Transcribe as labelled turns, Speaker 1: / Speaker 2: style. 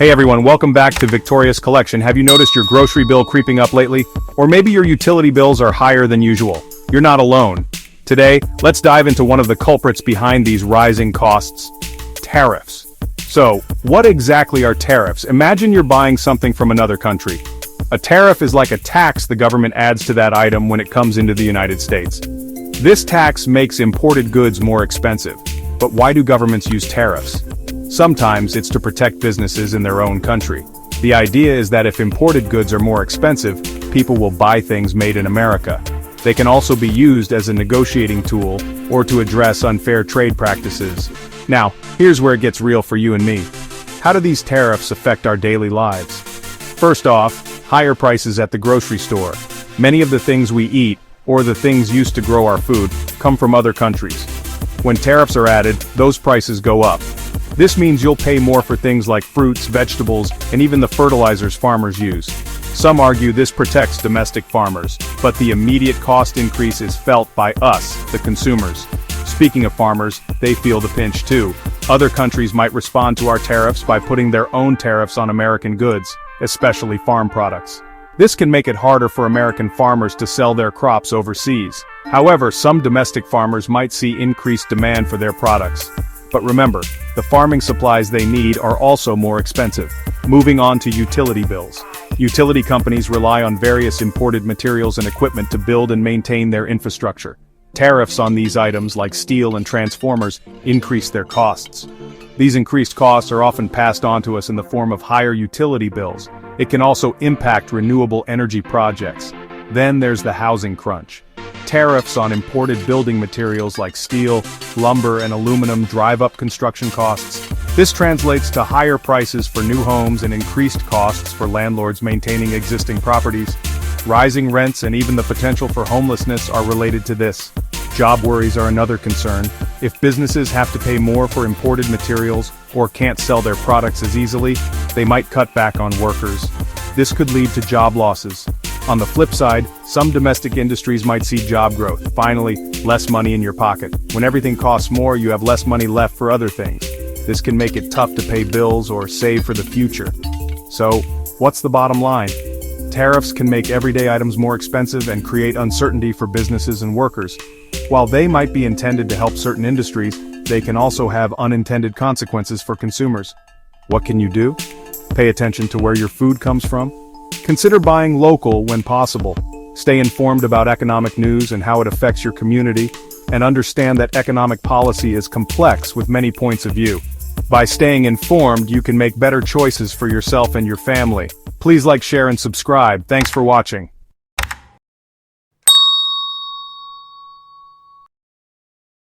Speaker 1: Hey everyone, welcome back to Victoria's Collection. Have you noticed your grocery bill creeping up lately? Or maybe your utility bills are higher than usual. You're not alone. Today, let's dive into one of the culprits behind these rising costs: tariffs. So, what exactly are tariffs? Imagine you're buying something from another country. A tariff is like a tax the government adds to that item when it comes into the United States. This tax makes imported goods more expensive. But why do governments use tariffs? Sometimes it's to protect businesses in their own country. The idea is that if imported goods are more expensive, people will buy things made in America. They can also be used as a negotiating tool or to address unfair trade practices. Now, here's where it gets real for you and me. How do these tariffs affect our daily lives? First off, higher prices at the grocery store. Many of the things we eat, or the things used to grow our food, come from other countries. When tariffs are added, those prices go up. This means you'll pay more for things like fruits, vegetables, and even the fertilizers farmers use. Some argue this protects domestic farmers, but the immediate cost increase is felt by us, the consumers. Speaking of farmers, they feel the pinch too. Other countries might respond to our tariffs by putting their own tariffs on American goods, especially farm products. This can make it harder for American farmers to sell their crops overseas. However, some domestic farmers might see increased demand for their products. But remember, the farming supplies they need are also more expensive. Moving on to utility bills. Utility companies rely on various imported materials and equipment to build and maintain their infrastructure. Tariffs on these items, like steel and transformers, increase their costs. These increased costs are often passed on to us in the form of higher utility bills. It can also impact renewable energy projects. Then there's the housing crunch. Tariffs on imported building materials like steel, lumber, and aluminum drive up construction costs. This translates to higher prices for new homes and increased costs for landlords maintaining existing properties. Rising rents and even the potential for homelessness are related to this. Job worries are another concern. If businesses have to pay more for imported materials or can't sell their products as easily, they might cut back on workers. This could lead to job losses. On the flip side, some domestic industries might see job growth. Finally, less money in your pocket. When everything costs more, you have less money left for other things. This can make it tough to pay bills or save for the future. So, what's the bottom line? Tariffs can make everyday items more expensive and create uncertainty for businesses and workers. While they might be intended to help certain industries, they can also have unintended consequences for consumers. What can you do? Pay attention to where your food comes from. Consider buying local when possible. Stay informed about economic news and how it affects your community, and understand that economic policy is complex with many points of view. By staying informed, you can make better choices for yourself and your family. Please like, share, and subscribe. Thanks for watching.